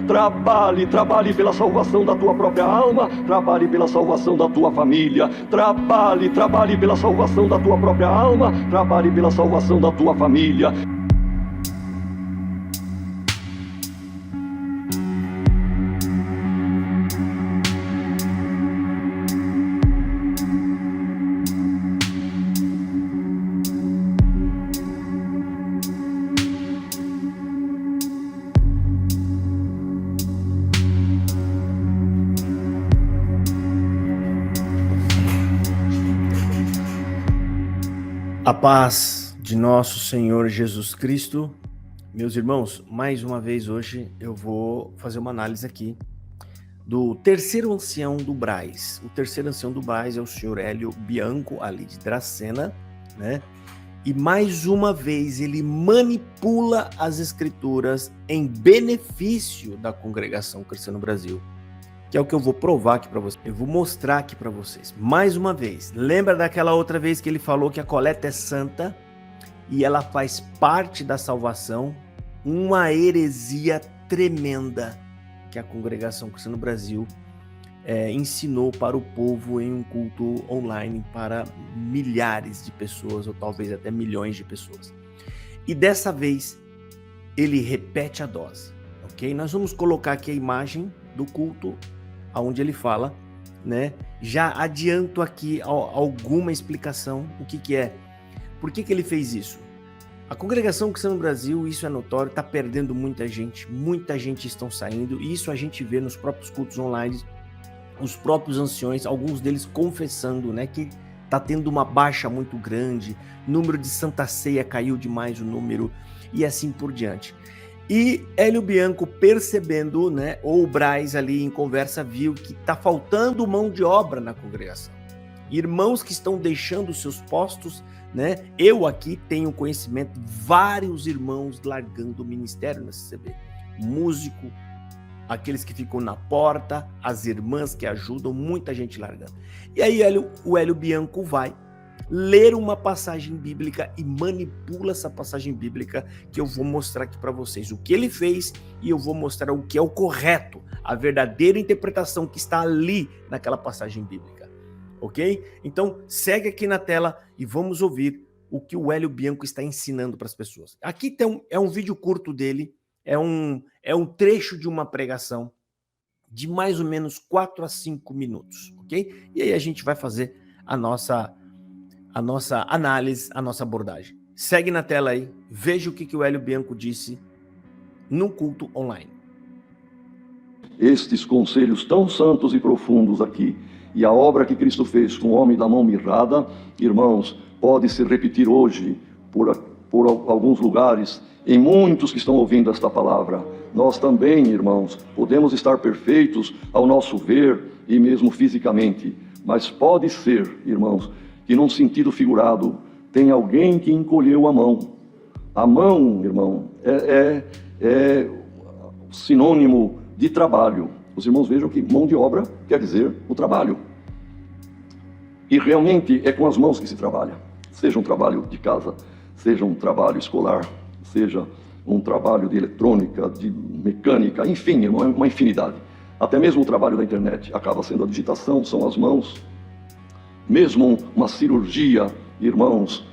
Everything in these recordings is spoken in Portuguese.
Trabalhe, trabalhe pela salvação da tua própria alma, trabalhe pela salvação da tua família, trabalhe, trabalhe pela salvação da tua própria alma, trabalhe pela salvação da tua família. A paz de nosso Senhor Jesus Cristo. Meus irmãos, mais uma vez hoje eu vou fazer uma análise aqui do terceiro ancião do Braz. O terceiro ancião do Braz é o senhor Hélio Bianco, ali de Dracena, né? E mais uma vez ele manipula as escrituras em benefício da congregação cristã no Brasil. Que é o que eu vou provar aqui para vocês. Eu vou mostrar aqui para vocês. Mais uma vez. Lembra daquela outra vez que ele falou que a coleta é santa e ela faz parte da salvação? Uma heresia tremenda que a congregação cristã no Brasil ensinou para o povo em um culto online para milhares de pessoas ou talvez até milhões de pessoas. E dessa vez ele repete a dose, ok? Nós vamos colocar aqui a imagem do culto onde ele fala, né? Já adianto aqui alguma explicação, o que é. Por que ele fez isso? A congregação cristã no Brasil, isso é notório, está perdendo muita gente estão saindo, e isso a gente vê nos próprios cultos online, os próprios anciões, alguns deles confessando, né, que está tendo uma baixa muito grande, número de Santa Ceia caiu demais o número, e assim por diante. E Hélio Bianco percebendo, né, ou o Braz ali em conversa viu que está faltando mão de obra na congregação. Irmãos que estão deixando seus postos, né? Eu aqui tenho conhecimento, vários irmãos largando o ministério na CCB. Músico, aqueles que ficam na porta, as irmãs que ajudam, muita gente largando. E aí o Hélio Bianco vai ler uma passagem bíblica e manipula essa passagem bíblica que eu vou mostrar aqui para vocês. O que ele fez e eu vou mostrar o que é o correto, a verdadeira interpretação que está ali naquela passagem bíblica, ok? Então segue aqui na tela e vamos ouvir o que o Hélio Bianco está ensinando para as pessoas. Aqui tem um vídeo curto dele, é um trecho de uma pregação de mais ou menos 4 a 5 minutos, ok? E aí a gente vai fazer a nossa análise, a nossa abordagem. Segue na tela aí, veja o que o Hélio Bianco disse no culto online. Estes conselhos tão santos e profundos aqui, e a obra que Cristo fez com o homem da mão mirrada, irmãos, pode se repetir hoje por alguns lugares, em muitos que estão ouvindo esta palavra. Nós também, irmãos, podemos estar perfeitos ao nosso ver e mesmo fisicamente, mas pode ser, irmãos, que num sentido figurado tem alguém que encolheu a mão. A mão, irmão, é sinônimo de trabalho. Os irmãos vejam que mão de obra quer dizer o trabalho. E realmente é com as mãos que se trabalha. Seja um trabalho de casa, seja um trabalho escolar, seja um trabalho de eletrônica, de mecânica, enfim, irmão, é uma infinidade. Até mesmo o trabalho da internet acaba sendo a digitação, são as mãos. Mesmo uma cirurgia, irmãos,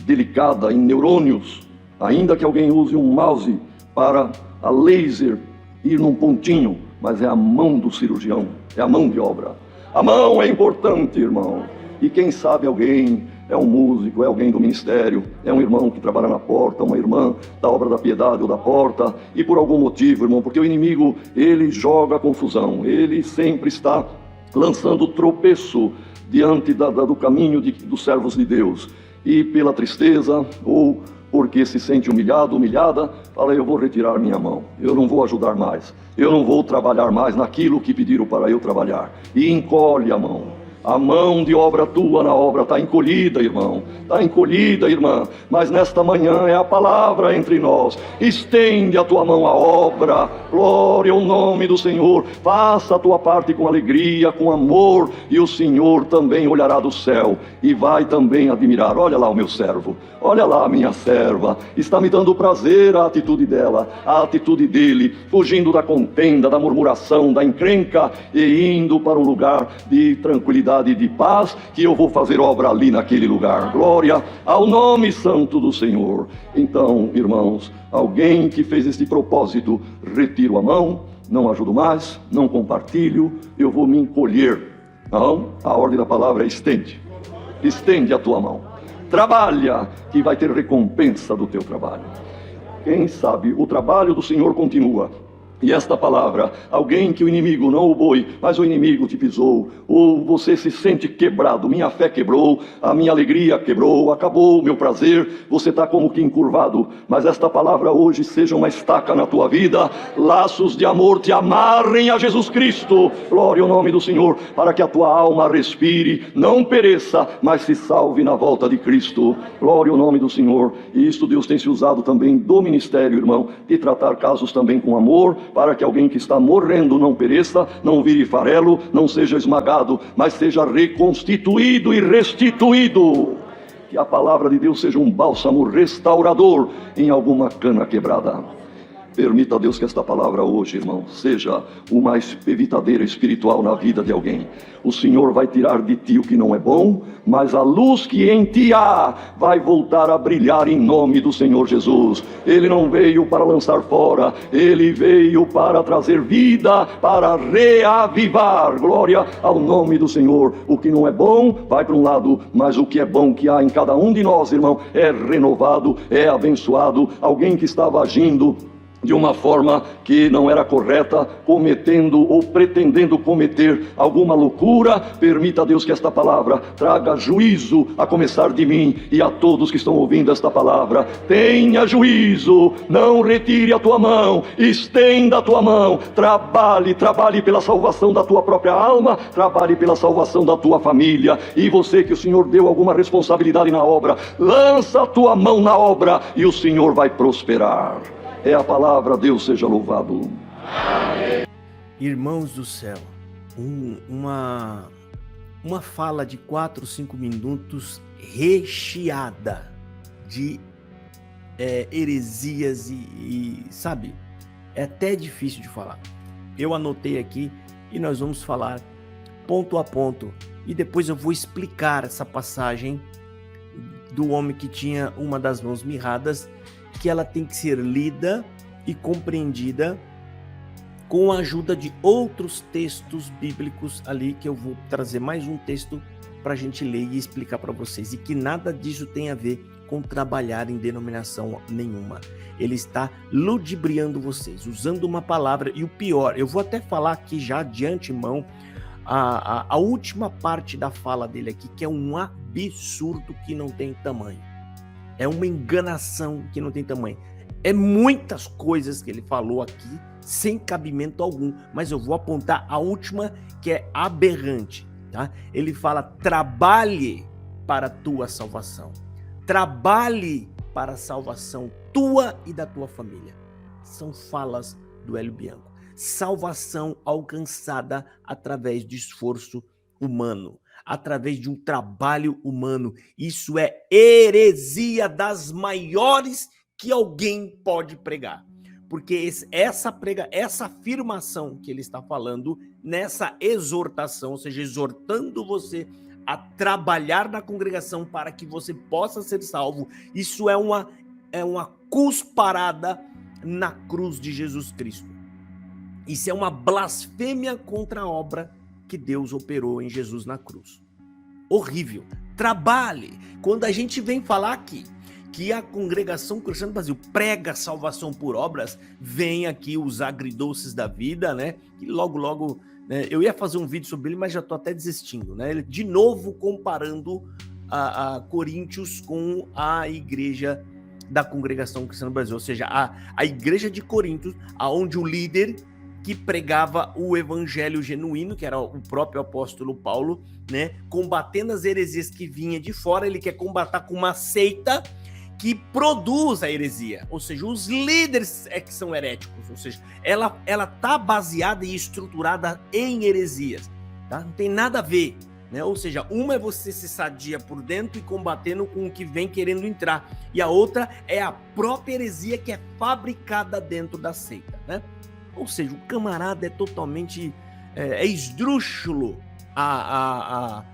delicada em neurônios, ainda que alguém use um mouse para a laser ir num pontinho, mas é a mão do cirurgião, é a mão de obra. A mão é importante, irmão. E quem sabe alguém é um músico, é alguém do ministério, é um irmão que trabalha na porta, uma irmã da obra da piedade ou da porta, e por algum motivo, irmão, porque o inimigo, ele joga confusão, ele sempre está lançando tropeço diante do caminho dos servos de Deus, e pela tristeza ou porque se sente humilhado, humilhada, fala: eu vou retirar minha mão, eu não vou ajudar mais, eu não vou trabalhar mais naquilo que pediram para eu trabalhar, e encolhe a mão. A mão de obra tua na obra está encolhida, irmão. Está encolhida, irmã. Mas nesta manhã é a palavra entre nós. Estende a tua mão à obra. Glória ao nome do Senhor. Faça a tua parte com alegria, com amor. E o Senhor também olhará do céu e vai também admirar. Olha lá o meu servo. Olha lá a minha serva. Está me dando prazer a atitude dela, a atitude dele, fugindo da contenda, da murmuração, da encrenca e indo para um lugar de tranquilidade e de paz, que eu vou fazer obra ali naquele lugar. Glória ao nome santo do Senhor. Então, irmãos, alguém que fez este propósito, retiro a mão, não ajudo mais, não compartilho, eu vou me encolher. Não, a ordem da palavra é estende. Estende a tua mão. Trabalha, que vai ter recompensa do teu trabalho. Quem sabe o trabalho do Senhor continua. E esta palavra, alguém que o inimigo não o boi, mas o inimigo te pisou, ou você se sente quebrado, minha fé quebrou, a minha alegria quebrou, acabou o meu prazer, você está como que encurvado, mas esta palavra hoje seja uma estaca na tua vida, laços de amor te amarrem a Jesus Cristo, glória ao nome do Senhor, para que a tua alma respire, não pereça, mas se salve na volta de Cristo, glória ao nome do Senhor. E isto Deus tem se usado também do ministério, irmão, de tratar casos também com amor, para que alguém que está morrendo não pereça, não vire farelo, não seja esmagado, mas seja reconstituído e restituído. Que a palavra de Deus seja um bálsamo restaurador em alguma cana quebrada. Permita a Deus que esta palavra hoje, irmão, seja uma evitadeira espiritual na vida de alguém. O Senhor vai tirar de ti o que não é bom, mas a luz que em ti há vai voltar a brilhar em nome do Senhor Jesus. Ele não veio para lançar fora, ele veio para trazer vida, para reavivar. Glória ao nome do Senhor. O que não é bom vai para um lado, mas o que é bom que há em cada um de nós, irmão, é renovado, é abençoado. Alguém que estava agindo de uma forma que não era correta, cometendo ou pretendendo cometer alguma loucura, permita a Deus que esta palavra traga juízo, a começar de mim e a todos que estão ouvindo esta palavra. Tenha juízo, não retire a tua mão, estenda a tua mão, trabalhe pela salvação da tua própria alma, trabalhe pela salvação da tua família. E você que o Senhor deu alguma responsabilidade na obra, lança a tua mão na obra e o Senhor vai prosperar. É a palavra, Deus seja louvado. Amém. Irmãos do céu, uma fala de 4, 5 minutos recheada de heresias e sabe, é até difícil de falar. Eu anotei aqui e nós vamos falar ponto a ponto e depois eu vou explicar essa passagem do homem que tinha uma das mãos mirradas, que ela tem que ser lida e compreendida com a ajuda de outros textos bíblicos ali, que eu vou trazer mais um texto para a gente ler e explicar para vocês, e que nada disso tem a ver com trabalhar em denominação nenhuma. Ele está ludibriando vocês, usando uma palavra, e o pior, eu vou até falar aqui já de antemão, a última parte da fala dele aqui, que é um absurdo que não tem tamanho. É uma enganação que não tem tamanho. É muitas coisas que ele falou aqui, sem cabimento algum, mas eu vou apontar a última, que é aberrante, tá? Ele fala, trabalhe para a tua salvação. Trabalhe para a salvação tua e da tua família. São falas do Hélio Bianco. Salvação alcançada através de esforço humano, através de um trabalho humano. Isso é heresia das maiores que alguém pode pregar. Porque essa afirmação que ele está falando, nessa exortação, ou seja, exortando você a trabalhar na congregação para que você possa ser salvo, isso é uma cusparada na cruz de Jesus Cristo. Isso é uma blasfêmia contra a obra que Deus operou em Jesus na cruz. Horrível. Trabalhe. Quando a gente vem falar aqui que a Congregação Cristã do Brasil prega salvação por obras, vem aqui os agridoces da vida, né? E logo, né, eu ia fazer um vídeo sobre ele, mas já estou até desistindo, né? Ele, de novo comparando a Coríntios com a igreja da Congregação Cristã do Brasil, ou seja, a igreja de Coríntios, aonde o líder que pregava o evangelho genuíno, que era o próprio apóstolo Paulo, né, combatendo as heresias que vinha de fora. Ele quer combater com uma seita que produz a heresia, ou seja, os líderes é que são heréticos, ou seja, ela tá baseada e estruturada em heresias, tá? Não tem nada a ver, né? Ou seja, uma é você se sadia por dentro e combatendo com o que vem querendo entrar, e a outra é a própria heresia que é fabricada dentro da seita, né? Ou seja, o camarada é totalmente esdrúxulo a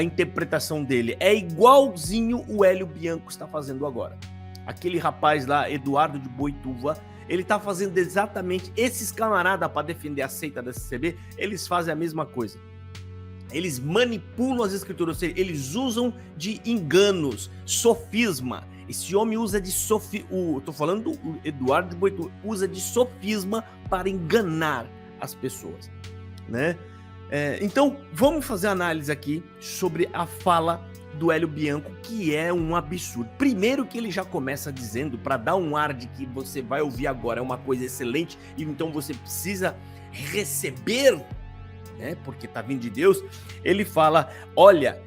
interpretação dele. É igualzinho o Hélio Bianco está fazendo agora. Aquele rapaz lá, Eduardo de Boituva, ele está fazendo exatamente, esses camaradas para defender a seita da CCB, eles fazem a mesma coisa. Eles manipulam as escrituras, ou seja, eles usam de enganos, sofisma. Esse homem usa de estou falando do Eduardo de Boituva, usa de sofisma para enganar as pessoas, né? Então, vamos fazer análise aqui sobre a fala do Hélio Bianco, que é um absurdo. Primeiro que ele já começa dizendo, para dar um ar de que você vai ouvir agora é uma coisa excelente, e então você precisa receber, né, porque tá vindo de Deus, ele fala, olha,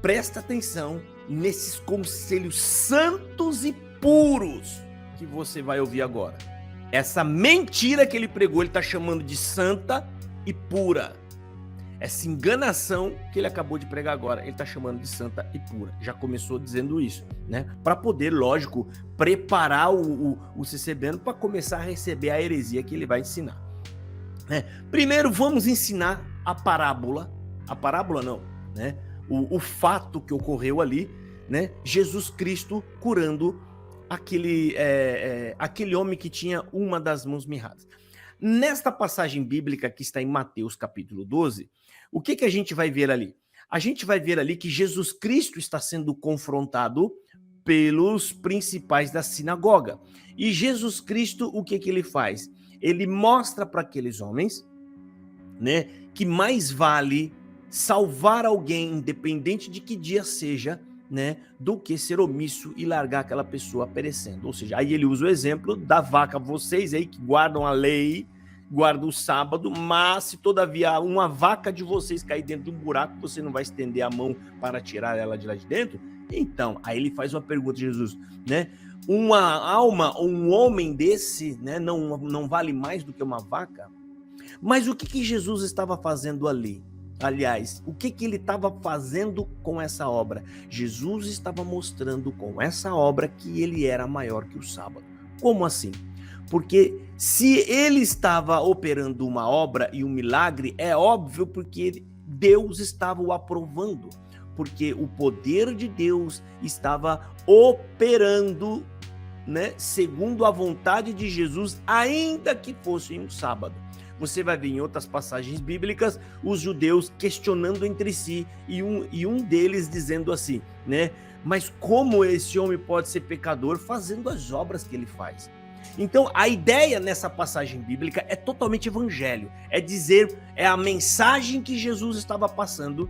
presta atenção nesses conselhos santos e puros que você vai ouvir agora. Essa mentira que ele pregou, ele tá chamando de santa e pura. Essa enganação que ele acabou de pregar agora, ele está chamando de santa e pura. Já começou dizendo isso, né? Para poder, lógico, preparar o CCBano para começar a receber a heresia que ele vai ensinar, né? Primeiro, vamos ensinar a parábola. A parábola não, né? O fato que ocorreu ali, né? Jesus Cristo curando aquele homem que tinha uma das mãos mirradas. Nesta passagem bíblica que está em Mateus capítulo 12, o que a gente vai ver ali? A gente vai ver ali que Jesus Cristo está sendo confrontado pelos principais da sinagoga. E Jesus Cristo, o que ele faz? Ele mostra para aqueles homens, né, que mais vale salvar alguém, independente de que dia seja, né, do que ser omisso e largar aquela pessoa perecendo. Ou seja, aí ele usa o exemplo da vaca. Vocês aí que guardam a lei, guardam o sábado, mas se todavia uma vaca de vocês cair dentro de um buraco, você não vai estender a mão para tirar ela de lá de dentro? Então, aí ele faz uma pergunta, Jesus, né? Uma alma ou um homem desse, né, não vale mais do que uma vaca? Mas o que Jesus estava fazendo ali? Aliás, o que ele estava fazendo com essa obra? Jesus estava mostrando com essa obra que ele era maior que o sábado. Como assim? Porque se ele estava operando uma obra e um milagre, é óbvio porque Deus estava o aprovando. Porque o poder de Deus estava operando, né, segundo a vontade de Jesus, ainda que fosse em um sábado. Você vai ver em outras passagens bíblicas os judeus questionando entre si e um deles dizendo assim, né? Mas como esse homem pode ser pecador fazendo as obras que ele faz? Então a ideia nessa passagem bíblica é totalmente evangelho. É a mensagem que Jesus estava passando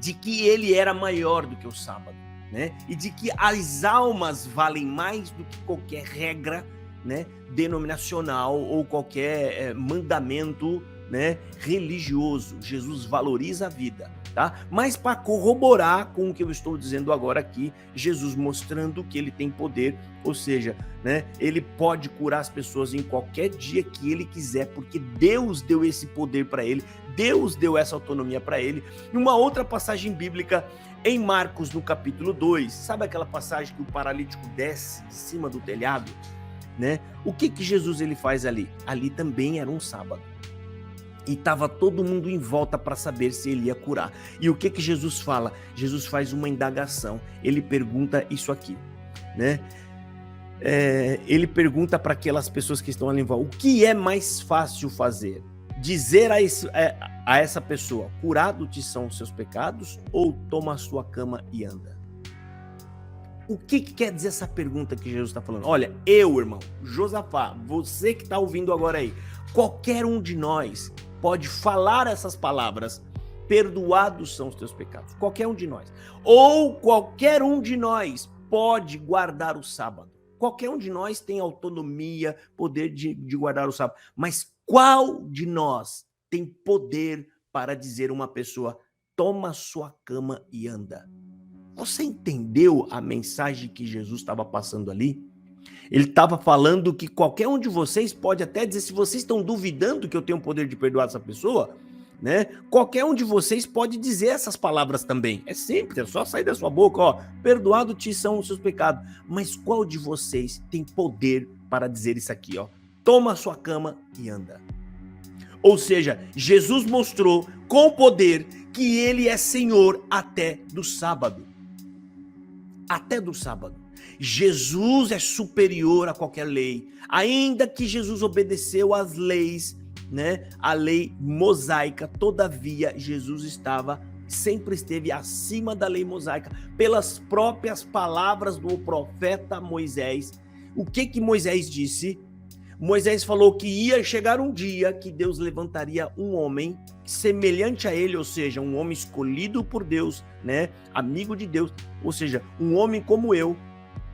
de que ele era maior do que o sábado, né? E de que as almas valem mais do que qualquer regra, né, denominacional ou qualquer mandamento, né, religioso. Jesus valoriza a vida, tá? Mas para corroborar com o que eu estou dizendo agora aqui, Jesus mostrando que ele tem poder, ou seja, né, ele pode curar as pessoas em qualquer dia que ele quiser, porque Deus deu esse poder para ele, Deus deu essa autonomia para ele. E uma outra passagem bíblica em Marcos, no capítulo 2, sabe aquela passagem que o paralítico desce de cima do telhado? Né? O que Jesus ele faz ali? Ali também era um sábado. E estava todo mundo em volta para saber se ele ia curar. E o que Jesus fala? Jesus faz uma indagação. Ele pergunta isso aqui, né? Ele pergunta para aquelas pessoas que estão ali em volta: o que é mais fácil fazer? Dizer a essa pessoa: curado-te são os seus pecados, ou toma a sua cama e anda? O que quer dizer essa pergunta que Jesus está falando? Olha, irmão, Josafá, você que está ouvindo agora aí, qualquer um de nós pode falar essas palavras: perdoados são os teus pecados. Qualquer um de nós. Ou qualquer um de nós pode guardar o sábado. Qualquer um de nós tem autonomia, poder de guardar o sábado. Mas Qual de nós tem poder para dizer a uma pessoa, toma sua cama e anda? Você entendeu a mensagem que Jesus estava passando ali? Ele estava falando que qualquer um de vocês pode até dizer, se vocês estão duvidando que eu tenho o poder de perdoar essa pessoa, né? Qualquer um de vocês pode dizer essas palavras também. É simples, é só sair da sua boca, ó, perdoado te são os seus pecados. Mas qual de vocês tem poder para dizer isso aqui, ó? Toma a sua cama e anda. Ou seja, Jesus mostrou com poder que ele é Senhor até do sábado. Até do sábado. Jesus é superior a qualquer lei. Ainda que Jesus obedeceu às leis, né? A lei mosaica, todavia Jesus sempre esteve acima da lei mosaica, pelas próprias palavras do profeta Moisés. O que Moisés disse? Moisés falou que ia chegar um dia que Deus levantaria um homem semelhante a ele, ou seja, um homem escolhido por Deus, né? Amigo de Deus, ou seja, um homem como eu.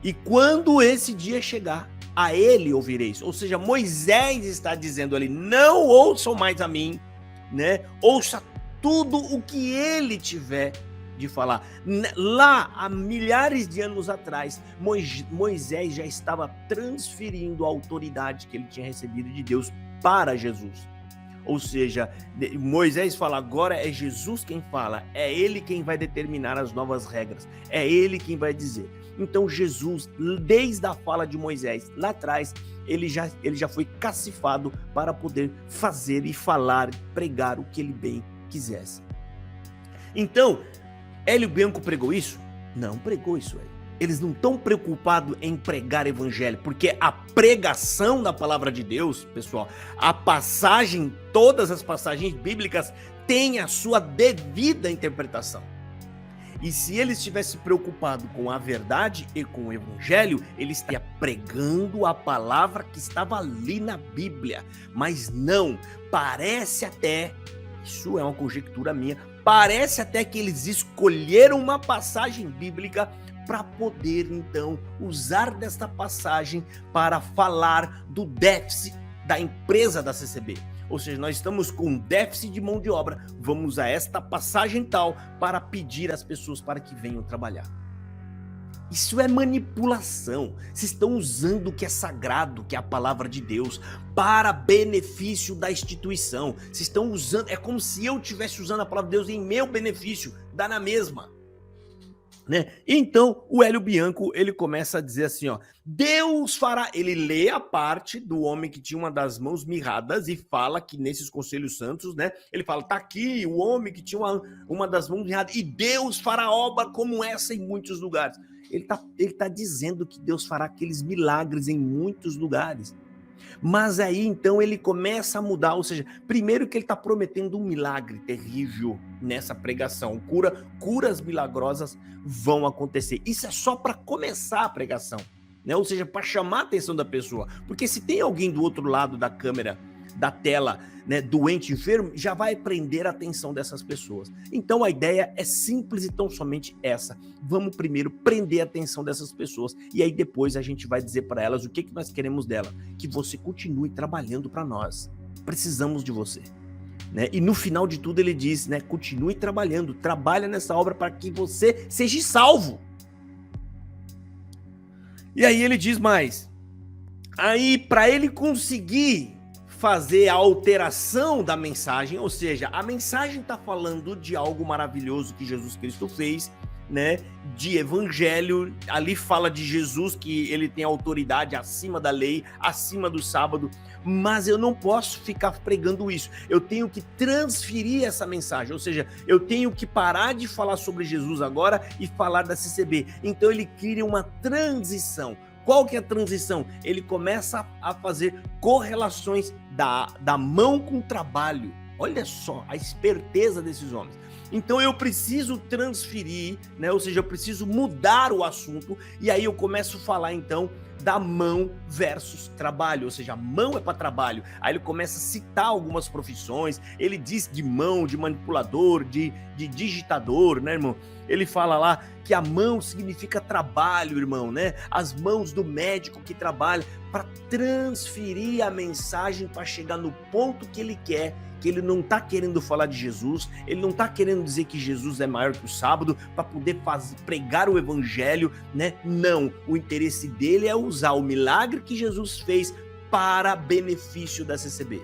E quando esse dia chegar, a ele ouvireis. Ou seja, Moisés está dizendo ali, não ouçam mais a mim, né? Ouça tudo o que ele tiver de falar. Lá, há milhares de anos atrás, Moisés já estava transferindo a autoridade que ele tinha recebido de Deus para Jesus. Ou seja, Moisés fala, agora é Jesus quem fala, é ele quem vai determinar as novas regras, é ele quem vai dizer. Então Jesus, desde a fala de Moisés, lá atrás, ele já foi cacifado para poder fazer e falar, pregar o que ele bem quisesse. Então, Hélio Bianco pregou isso? Não pregou isso, Hélio. Eles não estão preocupados em pregar evangelho, porque a pregação da palavra de Deus, pessoal, todas as passagens bíblicas têm a sua devida interpretação. E se ele estivesse preocupado com a verdade e com o evangelho, ele estaria pregando a palavra que estava ali na Bíblia. Mas não, parece até, isso é uma conjectura minha, parece até que eles escolheram uma passagem bíblica para poder, então, usar desta passagem para falar do déficit da empresa da CCB. Ou seja, nós estamos com um déficit de mão de obra, vamos usar esta passagem tal para pedir às pessoas para que venham trabalhar. Isso é manipulação. Vocês estão usando o que é sagrado, que é a palavra de Deus, para benefício da instituição. Vocês estão usando, é como se eu estivesse usando a palavra de Deus em meu benefício, dá na mesma. Né? Então o Hélio Bianco ele começa a dizer assim, ó, Deus fará, ele lê a parte do homem que tinha uma das mãos mirradas e fala que nesses conselhos santos, né, ele fala, tá aqui o homem que tinha uma das mãos mirradas e Deus fará obra como essa em muitos lugares. Ele tá dizendo que Deus fará aqueles milagres em muitos lugares. Mas aí então ele começa a mudar, ou seja, primeiro que ele está prometendo um milagre terrível nessa pregação, curas milagrosas vão acontecer. Isso é só para começar a pregação, né? Ou seja, para chamar a atenção da pessoa, porque se tem alguém do outro lado da câmera, da tela, né, doente, enfermo, já vai prender a atenção dessas pessoas. Então a ideia é simples e tão somente essa. Vamos primeiro prender a atenção dessas pessoas e aí depois a gente vai dizer para elas o que nós queremos dela, que você continue trabalhando para nós. Precisamos de você. Né? E no final de tudo ele diz, né, continue trabalhando, trabalha nessa obra para que você seja salvo. E aí ele diz mais, aí para ele conseguir fazer a alteração da mensagem, ou seja, a mensagem está falando de algo maravilhoso que Jesus Cristo fez, né, de evangelho, ali fala de Jesus, que ele tem autoridade acima da lei, acima do sábado, mas eu não posso ficar pregando isso, eu tenho que transferir essa mensagem, ou seja, eu tenho que parar de falar sobre Jesus agora e falar da CCB, então ele cria uma transição. Qual que é a transição? Ele começa a fazer correlações da mão com o trabalho. Olha só a esperteza desses homens. Então eu preciso transferir, né? Ou seja, eu preciso mudar o assunto e aí eu começo a falar então da mão versus trabalho, ou seja, a mão é para trabalho. Aí ele começa a citar algumas profissões, ele diz de mão, de manipulador, de digitador, né, irmão? Ele fala lá que a mão significa trabalho, irmão, né? As mãos do médico que trabalha para transferir a mensagem para chegar no ponto que ele quer, que ele não está querendo falar de Jesus, ele não está querendo dizer que Jesus é maior que o sábado para poder pregar o evangelho, né? Não, o interesse dele é usar o milagre que Jesus fez para benefício da CCB.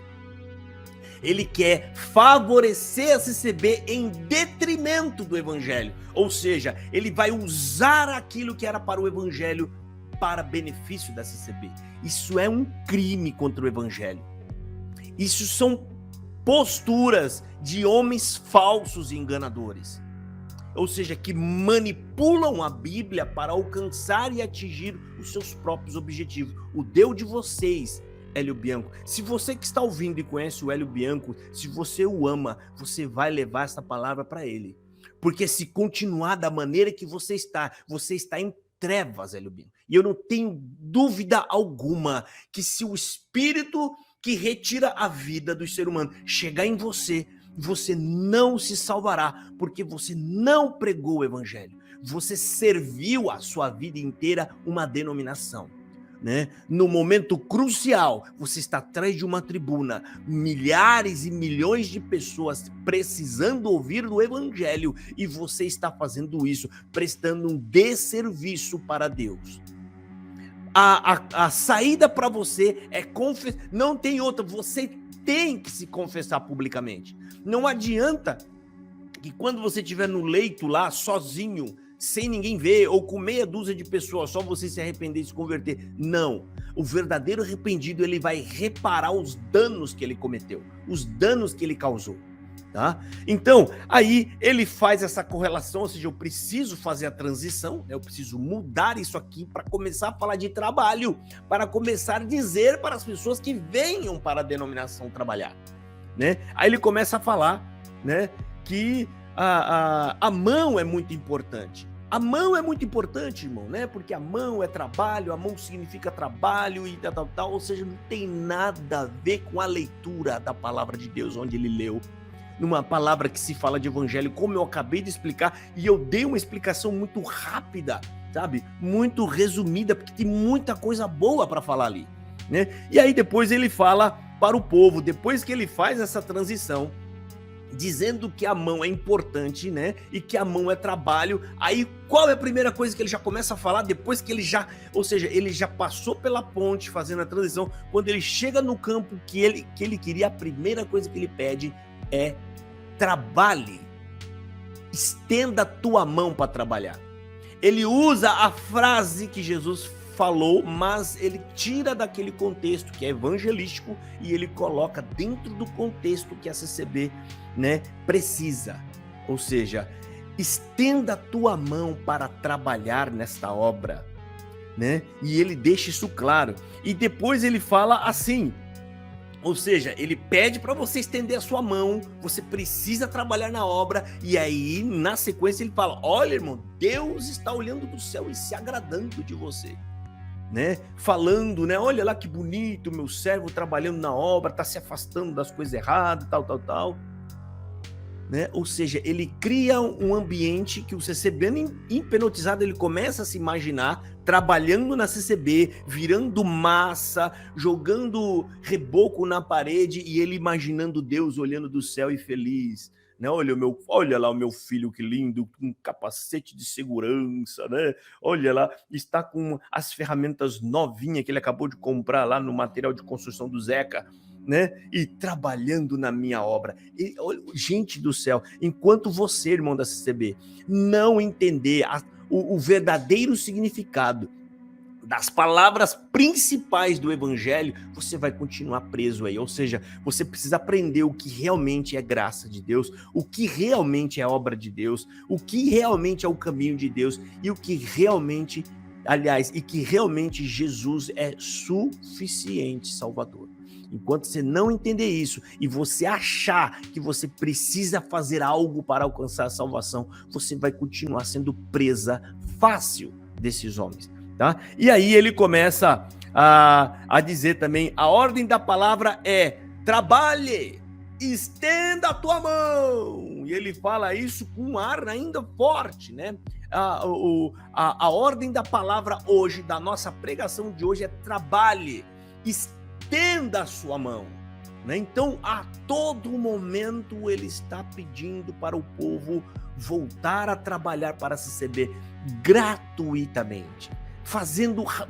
Ele quer favorecer a CCB em detrimento do evangelho, ou seja, ele vai usar aquilo que era para o evangelho para benefício da CCB. Isso é um crime contra o evangelho. Isso são posturas de homens falsos e enganadores, ou seja, que manipulam a Bíblia para alcançar e atingir os seus próprios objetivos. O Deus de vocês, Hélio Bianco, se você que está ouvindo e conhece o Hélio Bianco, se você o ama, você vai levar essa palavra para ele, porque se continuar da maneira que você está em trevas, Hélio Bianco, e eu não tenho dúvida alguma que se o Espírito que retira a vida do ser humano chegar em você, você não se salvará, porque você não pregou o evangelho, você serviu a sua vida inteira uma denominação, né? No momento crucial, você está atrás de uma tribuna, milhares e milhões de pessoas precisando ouvir do evangelho, e você está fazendo isso, prestando um desserviço para Deus. A saída para você é confessar, não tem outra, você tem que se confessar publicamente. Não adianta que quando você estiver no leito lá, sozinho, sem ninguém ver, ou com meia dúzia de pessoas, só você se arrepender e se converter. Não. O verdadeiro arrependido, ele vai reparar os danos que ele cometeu, os danos que ele causou. Tá? Então, aí ele faz essa correlação, ou seja, eu preciso fazer a transição, eu preciso mudar isso aqui para começar a falar de trabalho, para começar a dizer para as pessoas que venham para a denominação trabalhar, né? Aí ele começa a falar, né, que a mão é muito importante. A mão é muito importante, irmão, né? Porque a mão é trabalho, a mão significa trabalho e tal, ou seja, não tem nada a ver com a leitura da palavra de Deus, onde ele leu numa palavra que se fala de evangelho, como eu acabei de explicar, e eu dei uma explicação muito rápida, sabe? Muito resumida, porque tem muita coisa boa para falar ali, né? E aí depois ele fala para o povo, depois que ele faz essa transição, dizendo que a mão é importante, né? E que a mão é trabalho. Aí qual é a primeira coisa que ele já começa a falar depois que ele já, ou seja, ele já passou pela ponte fazendo a transição, quando ele chega no campo que ele queria, a primeira coisa que ele pede é: trabalhe, estenda a tua mão para trabalhar. Ele usa a frase que Jesus falou, mas ele tira daquele contexto que é evangelístico e ele coloca dentro do contexto que a CCB, né, precisa. Ou seja, estenda a tua mão para trabalhar nesta obra, né? E ele deixa isso claro. E depois ele fala assim, ou seja, ele pede para você estender a sua mão, você precisa trabalhar na obra, e aí, na sequência, ele fala: olha, irmão, Deus está olhando do céu e se agradando de você, né? Falando, né? Olha lá que bonito, meu servo trabalhando na obra, está se afastando das coisas erradas, tal. Né? Ou seja, ele cria um ambiente que o CCB hipnotizado, ele começa a se imaginar trabalhando na CCB, virando massa, jogando reboco na parede, e ele imaginando Deus olhando do céu e feliz, né? Olha lá o meu filho, que lindo, com um capacete de segurança, né? Olha lá, está com as ferramentas novinhas que ele acabou de comprar lá no material de construção do Zeca, né? E trabalhando na minha obra. E, gente do céu, enquanto você, irmão da CCB, não entender o verdadeiro significado das palavras principais do evangelho, você vai continuar preso aí. Ou seja, você precisa aprender o que realmente é graça de Deus, o que realmente é obra de Deus, o que realmente é o caminho de Deus, e o que realmente, aliás, e que realmente Jesus é suficiente Salvador. Enquanto você não entender isso e você achar que você precisa fazer algo para alcançar a salvação, você vai continuar sendo presa fácil desses homens. tá? E aí ele começa a dizer também, a ordem da palavra é: trabalhe, estenda a tua mão. E ele fala isso com um ar ainda forte, né? A ordem da palavra hoje, da nossa pregação de hoje, é: trabalhe, estenda a sua mão, né? Então, a todo momento ele está pedindo para o povo voltar a trabalhar para receber gratuitamente,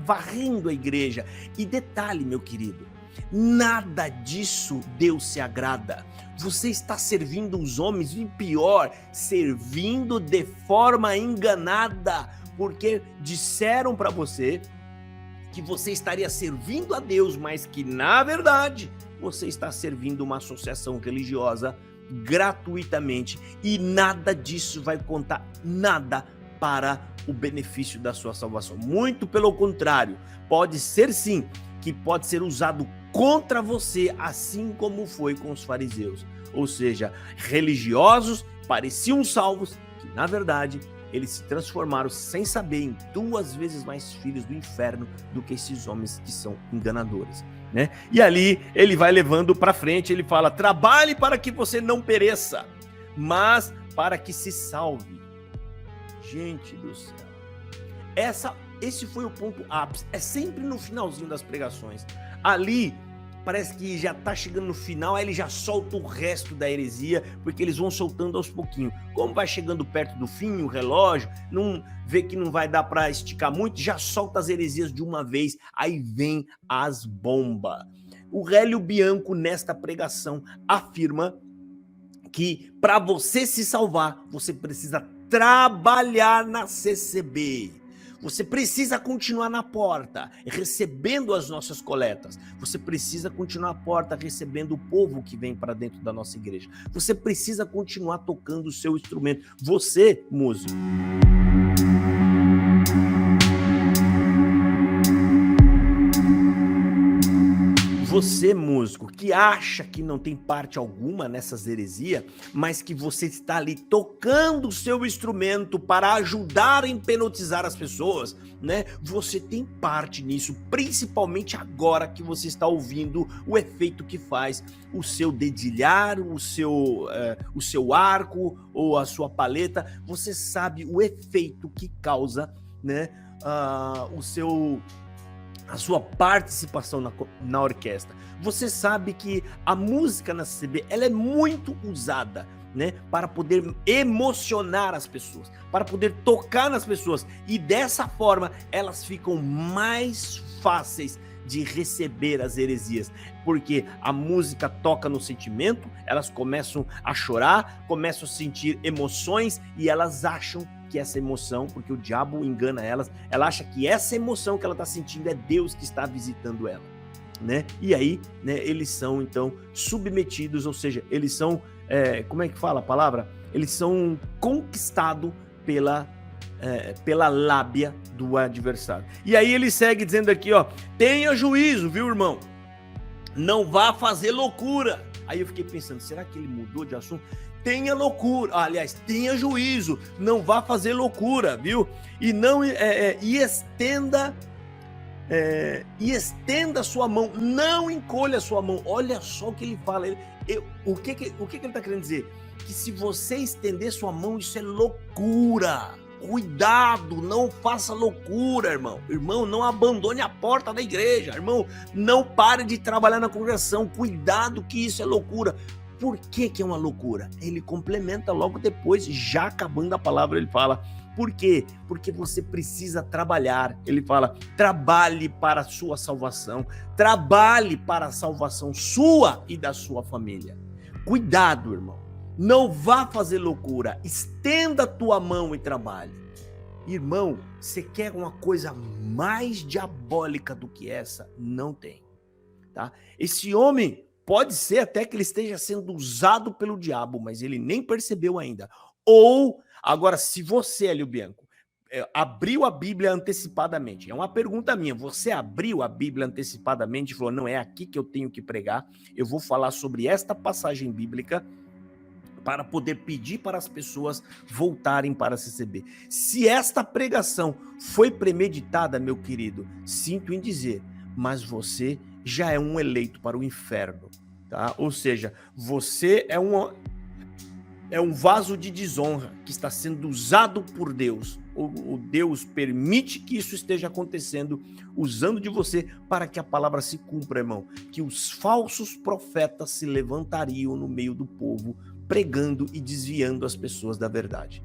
varrendo a igreja. E detalhe, meu querido, nada disso Deus se agrada. Você está servindo os homens, e pior, servindo de forma enganada, porque disseram para você que você estaria servindo a Deus, mas que na verdade você está servindo uma associação religiosa gratuitamente, e nada disso vai contar nada para o benefício da sua salvação. Muito pelo contrário, pode ser sim que pode ser usado contra você, assim como foi com os fariseus. Ou seja, religiosos pareciam salvos, que na verdade eles se transformaram sem saber em 2 vezes mais filhos do inferno do que esses homens que são enganadores, né? E ali ele vai levando para frente, ele fala: trabalhe para que você não pereça, mas para que se salve. Gente do céu, esse foi o ponto ápice. É sempre no finalzinho das pregações. Ali parece que já tá chegando no final, aí ele já solta o resto da heresia, porque eles vão soltando aos pouquinhos. Como vai chegando perto do fim, o relógio, não vê que não vai dar para esticar muito, já solta as heresias de uma vez, aí vem as bombas. O Hélio Bianco, nesta pregação, afirma que para você se salvar, você precisa trabalhar na CCB. Você precisa continuar na porta, recebendo as nossas coletas. Você precisa continuar na porta, recebendo o povo que vem para dentro da nossa igreja. Você precisa continuar tocando o seu instrumento. Você, músico. Você, músico, que acha que não tem parte alguma nessas heresias, mas que você está ali tocando o seu instrumento para ajudar a hipnotizar as pessoas, né? Você tem parte nisso, principalmente agora que você está ouvindo o efeito que faz o seu dedilhar, o seu arco ou a sua paleta. Você sabe o efeito que causa, né? A sua participação na orquestra. Você sabe que a música na CCB, ela é muito usada, né, para poder emocionar as pessoas, para poder tocar nas pessoas, e dessa forma elas ficam mais fáceis de receber as heresias, porque a música toca no sentimento, elas começam a chorar, começam a sentir emoções, e elas acham que essa emoção, porque o diabo engana elas, ela acha que essa emoção que ela está sentindo é Deus que está visitando ela, né? E aí, né, eles são então submetidos, ou seja, eles são, como é que fala a palavra? Eles são conquistados pela lábia do adversário. E aí ele segue dizendo aqui, ó: tenha juízo, viu, irmão? Não vá fazer loucura. Aí eu fiquei pensando, será que ele mudou de assunto? Tenha loucura, aliás, tenha juízo, não vá fazer loucura, viu? E não estenda a sua mão, não encolha a sua mão. Olha só o que ele fala. O que ele está querendo dizer? Que se você estender sua mão, isso é loucura. Cuidado, não faça loucura, irmão. Irmão, não abandone a porta da igreja. Irmão, não pare de trabalhar na congregação. Cuidado, que isso é loucura. Por que é uma loucura? Ele complementa logo depois, já acabando a palavra, ele fala: por quê? Porque você precisa trabalhar. Ele fala: trabalhe para a sua salvação, trabalhe para a salvação sua e da sua família. Cuidado, irmão, não vá fazer loucura, estenda a tua mão e trabalhe. Irmão, você quer uma coisa mais diabólica do que essa? Não tem, tá? Esse homem, pode ser até que ele esteja sendo usado pelo diabo, mas ele nem percebeu ainda. Ou, agora, se você, Hélio Bianco, abriu a Bíblia antecipadamente, é uma pergunta minha, você abriu a Bíblia antecipadamente e falou: não, é aqui que eu tenho que pregar, eu vou falar sobre esta passagem bíblica, para poder pedir para as pessoas voltarem para se receber. Se esta pregação foi premeditada, meu querido, sinto em dizer, mas você já é um eleito para o inferno, tá? Ou seja, você é um vaso de desonra que está sendo usado por Deus. O Deus permite que isso esteja acontecendo, usando de você para que a palavra se cumpra, irmão. Que os falsos profetas se levantariam no meio do povo, pregando e desviando as pessoas da verdade.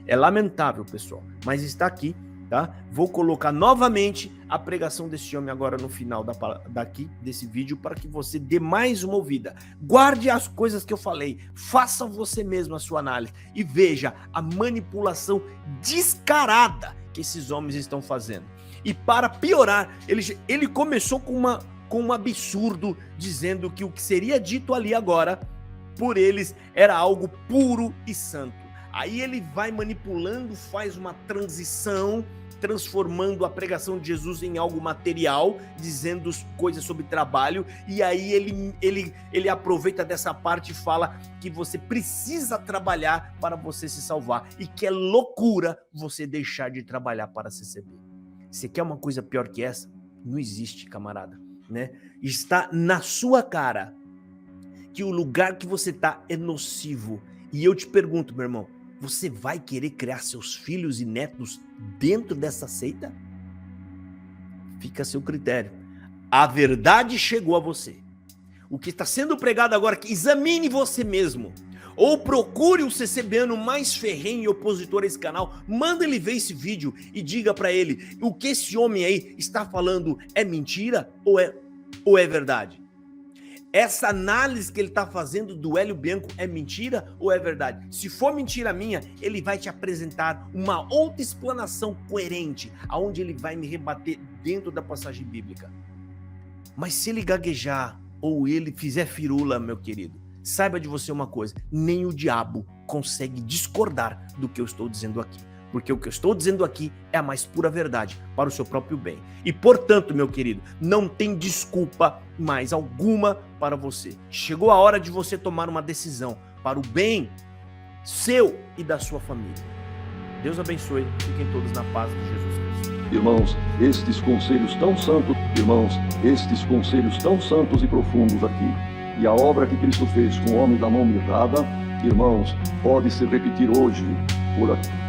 É lamentável, pessoal, mas está aqui, tá? Vou colocar novamente a pregação desse homem agora no final desse vídeo para que você dê mais uma ouvida. Guarde as coisas que eu falei, faça você mesmo a sua análise e veja a manipulação descarada que esses homens estão fazendo. E para piorar, ele começou com um absurdo, dizendo que o que seria dito ali agora por eles era algo puro e santo. Aí ele vai manipulando, faz uma transição, transformando a pregação de Jesus em algo material, dizendo coisas sobre trabalho, e aí ele aproveita dessa parte e fala que você precisa trabalhar para você se salvar, e que é loucura você deixar de trabalhar para se receber. Você quer uma coisa pior que essa? Não existe, camarada, né? Está na sua cara que o lugar que você está é nocivo. E eu te pergunto, meu irmão, você vai querer criar seus filhos e netos dentro dessa seita? Fica a seu critério. A verdade chegou a você. O que está sendo pregado agora, que examine você mesmo. Ou procure o CCBano mais ferrenho e opositor a esse canal, manda ele ver esse vídeo e diga para ele o que esse homem aí está falando é mentira ou é verdade? Essa análise que ele está fazendo do Hélio Bianco é mentira ou é verdade? Se for mentira minha, ele vai te apresentar uma outra explanação coerente, aonde ele vai me rebater dentro da passagem bíblica. Mas se ele gaguejar ou ele fizer firula, meu querido, saiba de você uma coisa, nem o diabo consegue discordar do que eu estou dizendo aqui. Porque o que eu estou dizendo aqui é a mais pura verdade para o seu próprio bem. E, portanto, meu querido, não tem desculpa mais alguma para você. Chegou a hora de você tomar uma decisão para o bem seu e da sua família. Deus abençoe. Fiquem todos na paz de Jesus Cristo. Irmãos, estes conselhos tão santos e profundos aqui, e a obra que Cristo fez com o homem da mão mirrada, irmãos, pode se repetir hoje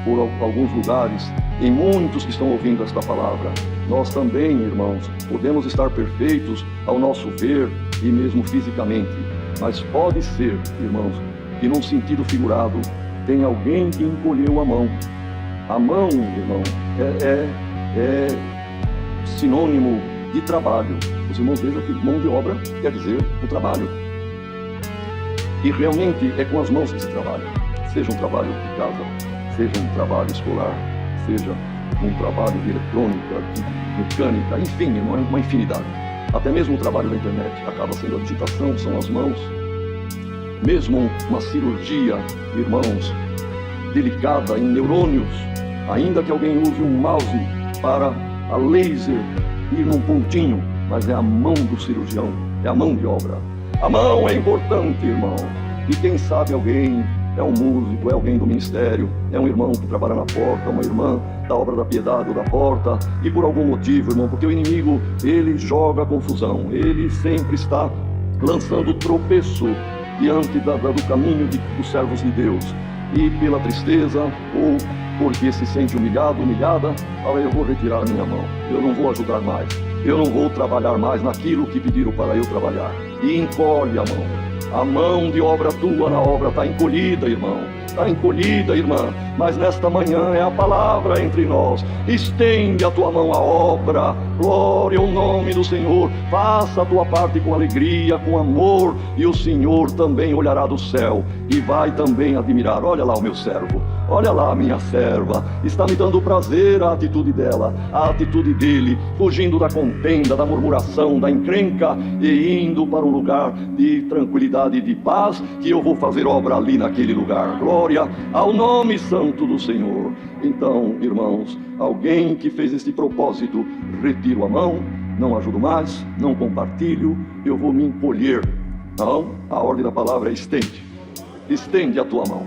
por alguns lugares, em muitos que estão ouvindo esta palavra. Nós também, irmãos, podemos estar perfeitos ao nosso ver e mesmo fisicamente, mas pode ser, irmãos, que num sentido figurado tem alguém que encolheu a mão. A mão, irmão, é sinônimo de trabalho. Os irmãos vejam que mão de obra quer dizer o trabalho. E realmente é com as mãos que se trabalha. Seja um trabalho de casa, seja um trabalho escolar, seja um trabalho de eletrônica, de mecânica, enfim, não é uma infinidade. Até mesmo o trabalho da internet acaba sendo a digitação, são as mãos. Mesmo uma cirurgia, irmãos, delicada em neurônios, ainda que alguém use um mouse para a laser ir num pontinho, mas é a mão do cirurgião, é a mão de obra. A mão é importante, irmão. E quem sabe alguém é um músico, é alguém do ministério, é um irmão que trabalha na porta, uma irmã da obra da piedade ou da porta, e por algum motivo, irmão, porque o inimigo, ele joga confusão, ele sempre está lançando tropeço diante do caminho dos servos de Deus, e pela tristeza ou porque se sente humilhado, humilhada, fala, eu vou retirar a minha mão, eu não vou ajudar mais, eu não vou trabalhar mais naquilo que pediram para eu trabalhar, e encolhe a mão. A mão de obra tua na obra está encolhida, irmão. Está encolhida, irmã. Mas nesta manhã é a palavra entre nós. Estende a tua mão à obra. Glória ao nome do Senhor. Faça a tua parte com alegria, com amor. E o Senhor também olhará do céu e vai também admirar. Olha lá o meu servo. Olha lá a minha serva. Está me dando prazer a atitude dela, a atitude dele, fugindo da contenda, da murmuração, da encrenca e indo para um lugar de tranquilidade e de paz, que eu vou fazer obra ali naquele lugar. Glória ao nome santo do Senhor. Então, irmãos, alguém que fez este propósito, retiro a mão, não ajudo mais, não compartilho, eu vou me encolher. Não, a ordem da palavra é estende. estende a tua mão.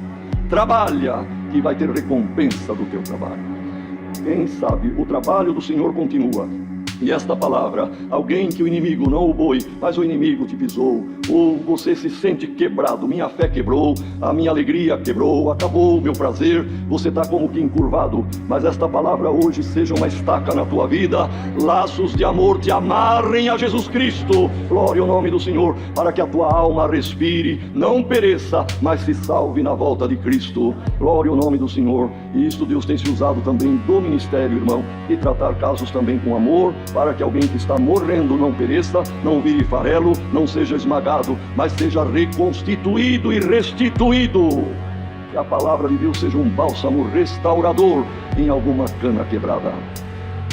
Trabalha, que vai ter recompensa do teu trabalho. Quem sabe o trabalho do Senhor continua. E esta palavra, alguém que o inimigo não o boi, mas o inimigo te pisou, ou você se sente quebrado, minha fé quebrou, a minha alegria quebrou, acabou o meu prazer, você está como que encurvado, mas esta palavra hoje seja uma estaca na tua vida, laços de amor te amarrem a Jesus Cristo, glória ao nome do Senhor, para que a tua alma respire, não pereça, mas se salve na volta de Cristo, glória ao nome do Senhor. E isto Deus tem se usado também do ministério, irmão, e tratar casos também com amor, para que alguém que está morrendo não pereça, não vire farelo, não seja esmagado, mas seja reconstituído e restituído. Que a palavra de Deus seja um bálsamo restaurador em alguma cana quebrada.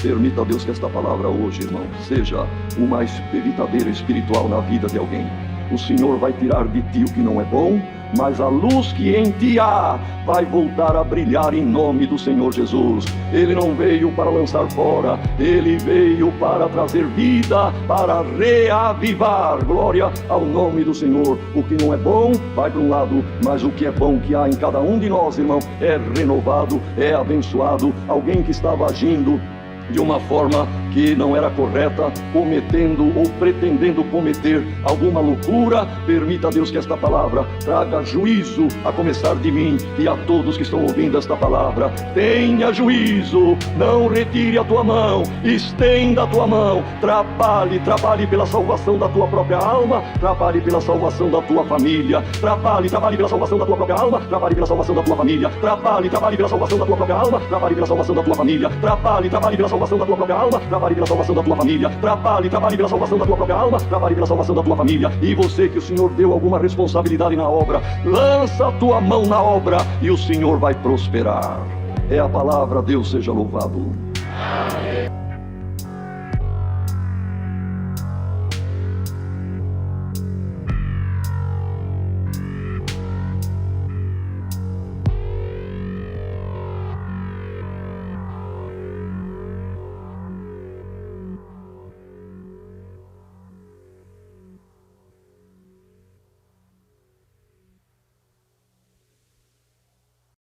Permita a Deus que esta palavra hoje, irmão, seja uma espevitadeira espiritual na vida de alguém. O Senhor vai tirar de ti o que não é bom, mas a luz que em ti há vai voltar a brilhar em nome do Senhor Jesus. Ele não veio para lançar fora, ele veio para trazer vida, para reavivar. Glória ao nome do Senhor. O que não é bom vai para um lado, mas o que é bom que há em cada um de nós, irmão, é renovado, é abençoado. Alguém que estava agindo de uma forma que não era correta, cometendo ou pretendendo cometer alguma loucura, permita a Deus que esta palavra traga juízo, a começar de mim e a todos que estão ouvindo esta palavra. Tenha juízo, não retire a tua mão, estenda a tua mão, trabalhe pela salvação da tua própria alma, trabalhe pela salvação da tua família, trabalhe pela salvação da tua própria alma, trabalhe pela salvação da tua família, trabalhe pela salvação da tua própria alma, trabalhe pela salvação da tua família, trabalhe pela salvação da tua própria alma, trabalhe pela salvação da tua família, trabalhe pela salvação da tua própria alma, trabalhe pela salvação da tua família. E você que o Senhor deu alguma responsabilidade na obra, lança a tua mão na obra e o Senhor vai prosperar. É a palavra, Deus seja louvado. Amém.